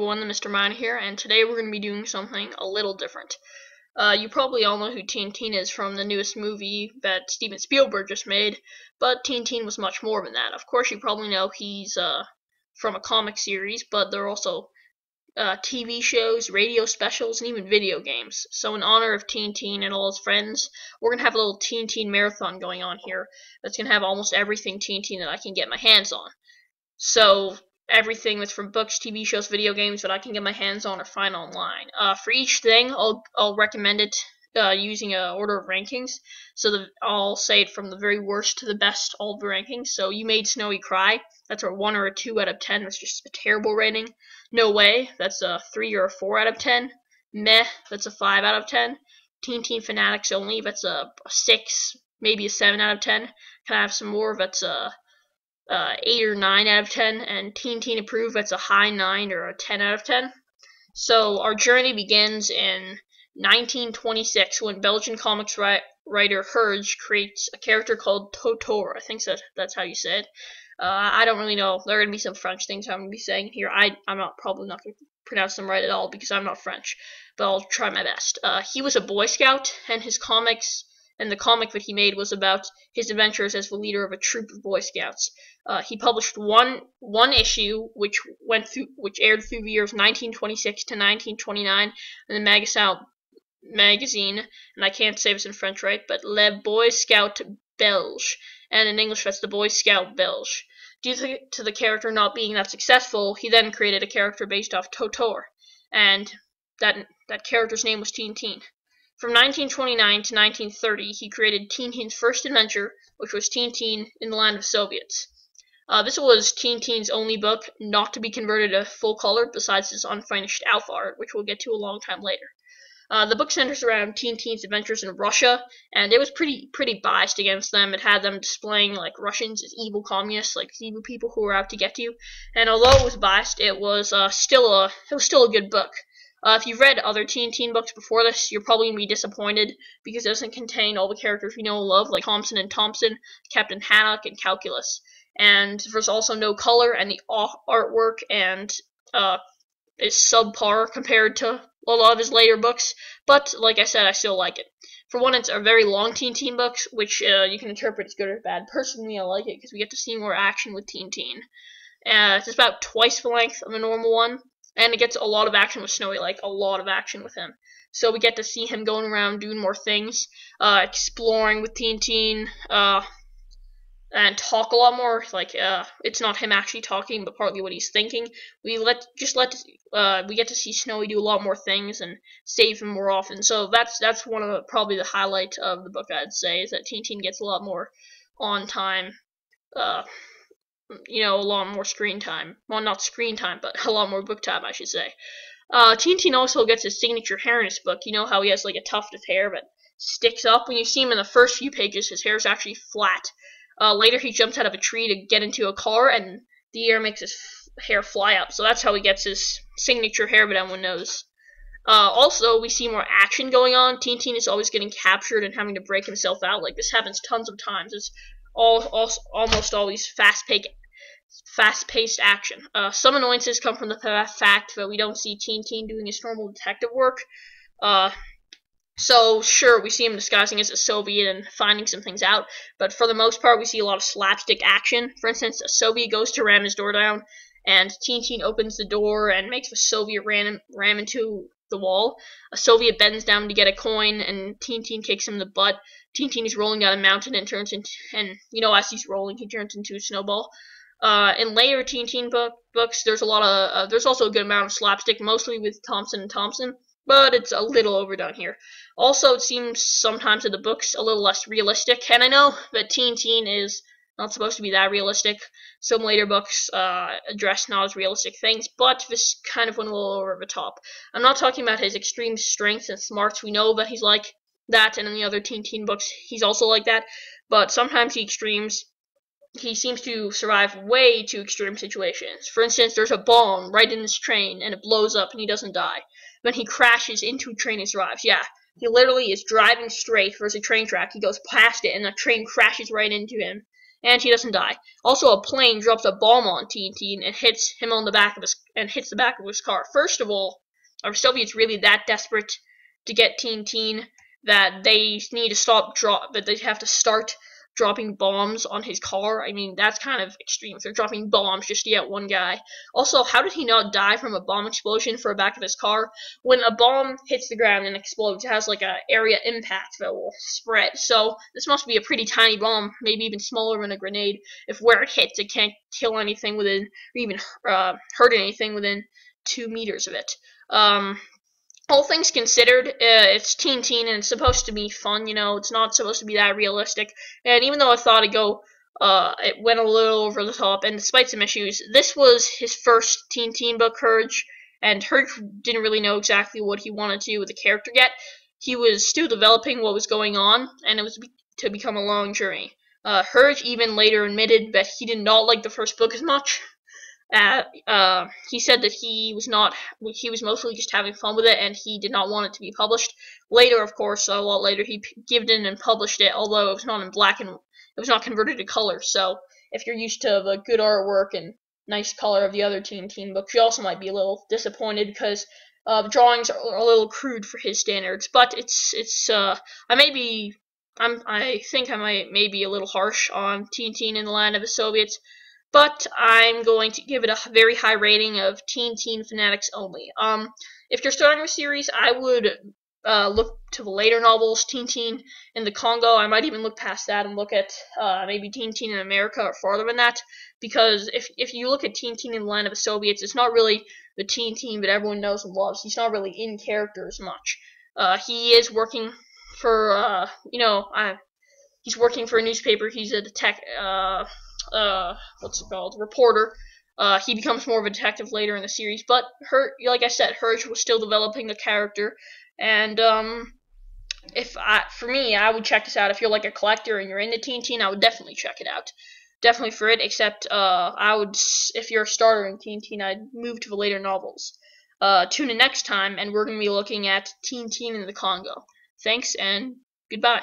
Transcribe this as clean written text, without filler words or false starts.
everyone, Themisterminer here, and today we're going to be doing something a little different. You probably all know who Tintin is from the newest movie that Steven Spielburg just made, but Tintin was much more than that. Of course, you probably know he's from a comic series, but there are also TV shows, radio specials, and even video games. So in honor of Tintin and all his friends, we're going to have a little Tintin marathon going on here that's going to have almost everything Tintin that I can get my hands on. So everything that's from books, TV shows, video games that I can get my hands on or find online. For each thing, I'll recommend it using an order of rankings. So I'll say it from the very worst to the best, all of the rankings. So You Made Snowy Cry, that's a 1 or a 2 out of 10. That's just a terrible rating. No Way, that's a 3 or a 4 out of 10. Meh, that's a 5 out of 10. Tintin Fanatics Only, that's a 6, maybe a 7 out of 10. Can I have some more? That's a 8 or 9 out of 10, and Tintin Approved, that's a high 9 or a 10 out of 10. So our journey begins in 1926 when Belgian comics writer Herge creates a character called Totor. I think that's how you say it. I don't really know. There are going to be some French things I'm going to be saying here. I'm probably not going to pronounce them right at all because I'm not French, but I'll try my best. He was a Boy Scout, and the comic that he made was about his adventures as the leader of a troop of Boy Scouts. He published one issue which aired through the years 1926 to 1929 in the magazine, and I can't say this in French right, but Le Boy Scout Belge, and in English that's the Boy Scout Belge. Due to the character not being that successful, he then created a character based off Totor, and that character's name was Tintin. From 1929 to 1930, he created Tintin's first adventure, which was Tintin in the Land of Soviets. This was Tintin's only book not to be converted to full color, besides his unfinished alpha art, which we'll get to a long time later. The book centers around Tintin's adventures in Russia, and it was pretty biased against them. It had them displaying like Russians as evil communists, like evil people who were out to get you. And although it was biased, it was still a good book. If you've read other Tintin books before this, you're probably going to be disappointed because it doesn't contain all the characters we know and love, like Thompson and Thompson, Captain Haddock, and Calculus. And there's also no color, and the artwork is subpar compared to a lot of his later books. But like I said, I still like it. For one, it's a very long Tintin book, which you can interpret as good or bad. Personally, I like it because we get to see more action with Tintin. It's about twice the length of a normal one. And it gets a lot of action with Snowy, like a lot of action with him. So we get to see him going around doing more things, exploring with Tintin, and talk a lot more. Like it's not him actually talking, but partly what he's thinking. We get to see Snowy do a lot more things and save him more often. So that's one of probably the highlight of the book, I'd say, is that Tintin gets a lot more on time. A lot more screen time. Well, not screen time, but a lot more book time, I should say. Tintin also gets his signature hair in his book. You know how he has like a tuft of hair that sticks up? When you see him in the first few pages, his hair is actually flat. Later, he jumps out of a tree to get into a car, and the air makes his hair fly up. So that's how he gets his signature hair that everyone knows. Also, we see more action going on. Tintin is always getting captured and having to break himself out. Like, this happens tons of times. It's almost always fast-paced action. Some annoyances come from the fact that we don't see Tintin doing his normal detective work. So sure, we see him disguising as a Soviet and finding some things out, but for the most part, we see a lot of slapstick action. For instance, a Soviet goes to ram his door down, and Tintin opens the door and makes the Soviet ram into the wall. A Soviet bends down to get a coin, and Tintin kicks him in the butt. Tintin is rolling down a mountain and as he's rolling, he turns into a snowball. In later Tintin books, there's also a good amount of slapstick, mostly with Thompson and Thompson, but it's a little overdone here. Also, it seems sometimes in the books a little less realistic, and I know that Tintin is not supposed to be that realistic. Some later books address not as realistic things, but this kind of went a little over the top. I'm not talking about his extreme strength and smarts. We know that he's like that, and in the other Tintin books, he's also like that, but sometimes he seems to survive way too extreme situations. For instance, there's a bomb right in his train, and it blows up, and he doesn't die. When he crashes into a train and survives. Yeah, he literally is driving straight. There's a train track. He goes past it, and the train crashes right into him, and he doesn't die. Also, a plane drops a bomb on Tintin and hits him on the back of his car. First of all, are Soviets really that desperate to get Tintin that they need to that they have to start dropping bombs on his car? I mean, that's kind of extreme. If they're dropping bombs just to get one guy. Also, how did he not die from a bomb explosion for the back of his car? When a bomb hits the ground and explodes, it has like a area impact that will spread. So this must be a pretty tiny bomb, maybe even smaller than a grenade. If where it hits, it can't kill anything within, or even hurt anything within 2 meters of it. All things considered, it's Tintin and it's supposed to be fun, you know, it's not supposed to be that realistic, and even though I thought it went a little over the top, and despite some issues, this was his first Tintin book, Courage, and Courage didn't really know exactly what he wanted to do with the character yet. He was still developing what was going on, and it was to become a long journey. Courage even later admitted that he did not like the first book as much. He said that he was mostly just having fun with it, and he did not want it to be published. Later, of course, a lot later, he gave in and published it, although it was not in black and it was not converted to color. So if you're used to the good artwork and nice color of the other Tintin books, you also might be a little disappointed because the drawings are a little crude for his standards. But I think I might maybe a little harsh on Tintin in the Land of the Soviets. But I'm going to give it a very high rating of Tintin Fanatics only. If you're starting a series, I would look to the later novels, Tintin in the Congo. I might even look past that and look at maybe Tintin in America or farther than that. Because if you look at Tintin in the Land of the Soviets, it's not really the Tintin that everyone knows and loves. He's not really in character as much. He is working for he's working for a newspaper. He's a reporter. He becomes more of a detective later in the series, but like I said, Hirsch was still developing the character, and for me, I would check this out. If you're like a collector and you're into Tintin, I would definitely check it out. Definitely for it, except if you're a starter in Tintin, I'd move to the later novels. Tune in next time, and we're going to be looking at Tintin in the Congo. Thanks, and goodbye.